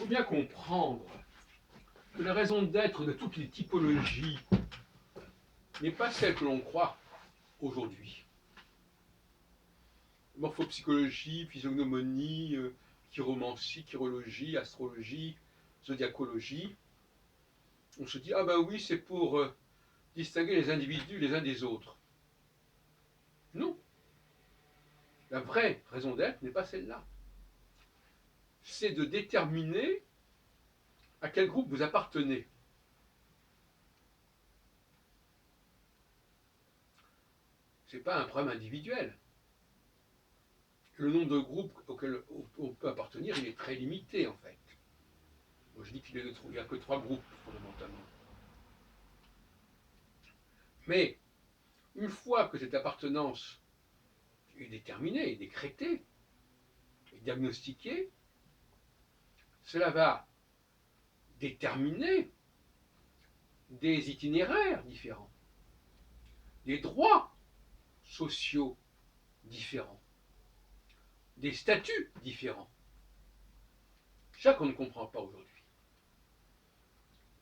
faut bien comprendre que la raison d'être de toutes les typologies n'est pas celle que l'on croit aujourd'hui. Morphopsychologie, physiognomonie, chiromancie, chirologie, astrologie, zodiacologie. On se dit, ah ben oui, c'est pour distinguer les individus les uns des autres. Non. La vraie raison d'être n'est pas celle-là. C'est de déterminer à quel groupe vous appartenez. Ce n'est pas un problème individuel. Le nombre de groupes auxquels on peut appartenir, il est très limité en fait. Moi je dis qu'il n'y a que 3 groupes fondamentalement. Mais une fois que cette appartenance est déterminée, est décrétée, est diagnostiquée, cela va déterminer des itinéraires différents, des droits sociaux différents, des statuts différents. Ça qu'on ne comprend pas aujourd'hui.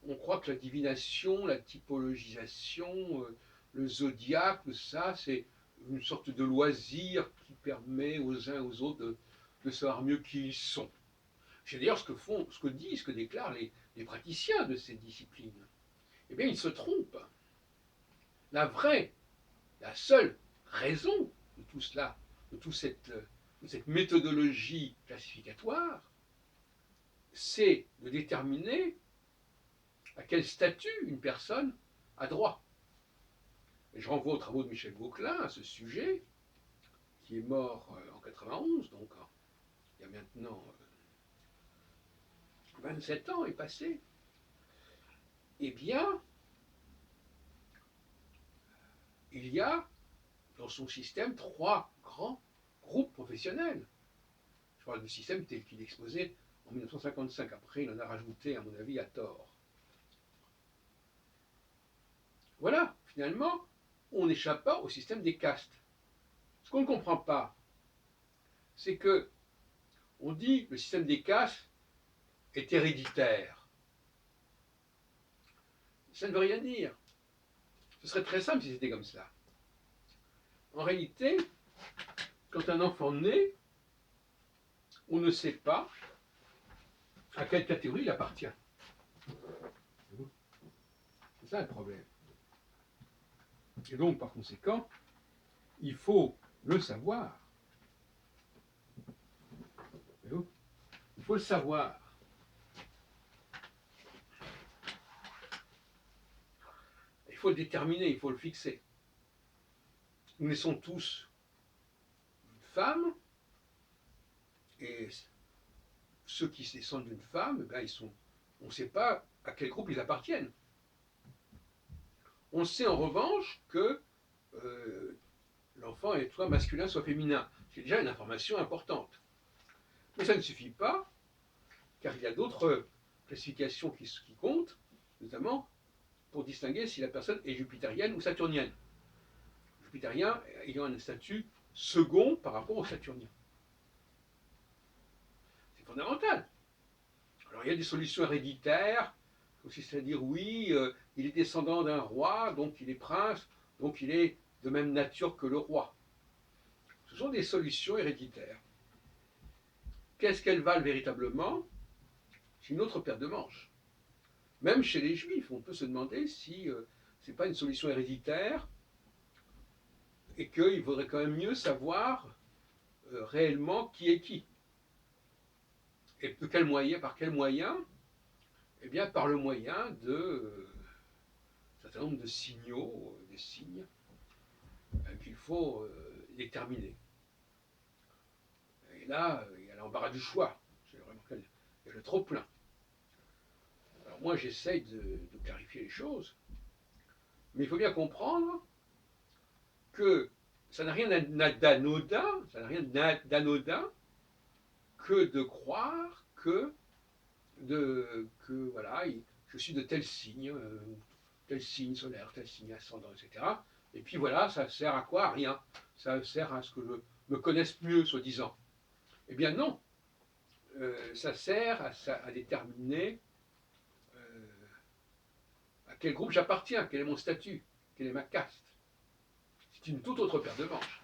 On croit que la divination, la typologisation, le zodiaque, ça, c'est une sorte de loisir qui permet aux uns et aux autres de savoir mieux qui ils sont. C'est d'ailleurs ce que déclarent les praticiens de ces disciplines. Eh bien, ils se trompent. La seule raison de tout cela, de toute cette méthodologie classificatoire, c'est de déterminer à quel statut une personne a droit. Et je renvoie aux travaux de Michel Gauquelin à ce sujet, qui est mort en 91, donc il y a maintenant 27 ans est passé. Eh bien, il y a dans son système 3 grands groupes professionnels. Je parle du système tel qu'il est exposé en 1955. Après, il en a rajouté, à mon avis, à tort. Voilà, finalement, on n'échappe pas au système des castes. Ce qu'on ne comprend pas, c'est que on dit que le système des castes est héréditaire. Ça ne veut rien dire. Ce serait très simple si c'était comme ça. En réalité, quand un enfant naît, on ne sait pas à quelle catégorie il appartient. C'est ça le problème. Et donc, par conséquent, il faut le savoir. Il faut le savoir. Il faut le déterminer, il faut le fixer. Nous naissons tous d'une femme, et ceux qui descendent d'une femme, ben on ne sait pas à quel groupe ils appartiennent. On sait en revanche que l'enfant est soit masculin, soit féminin. C'est déjà une information importante. Mais ça ne suffit pas, car il y a d'autres classifications qui comptent, notamment pour distinguer si la personne est jupitérienne ou saturnienne. Jupitérien ayant un statut second par rapport au saturnien. C'est fondamental. Alors il y a des solutions héréditaires, c'est-à-dire oui, il est descendant d'un roi, donc il est prince, donc il est de même nature que le roi. Ce sont des solutions héréditaires. Qu'est-ce qu'elles valent véritablement? C'est une autre paire de manches. Même chez les juifs, on peut se demander si ce n'est pas une solution héréditaire et qu'il vaudrait quand même mieux savoir réellement qui est qui. Et de quel moyen, par quel moyen? Eh bien, par le moyen de un certain nombre de signaux, des signes qu'il faut déterminer. Et là, il y a l'embarras du choix. Il y a le trop-plein. Alors moi, j'essaye de clarifier les choses, mais il faut bien comprendre que ça n'a rien d'anodin, que de croire que voilà, je suis de tel signe solaire, tel signe ascendant, etc. Et puis voilà, ça sert à quoi? À rien. Ça sert à ce que je me connaisse mieux, soi-disant. Eh bien non. ça sert à déterminer à quel groupe j'appartiens, quel est mon statut, quelle est ma caste. C'est une toute autre paire de manches.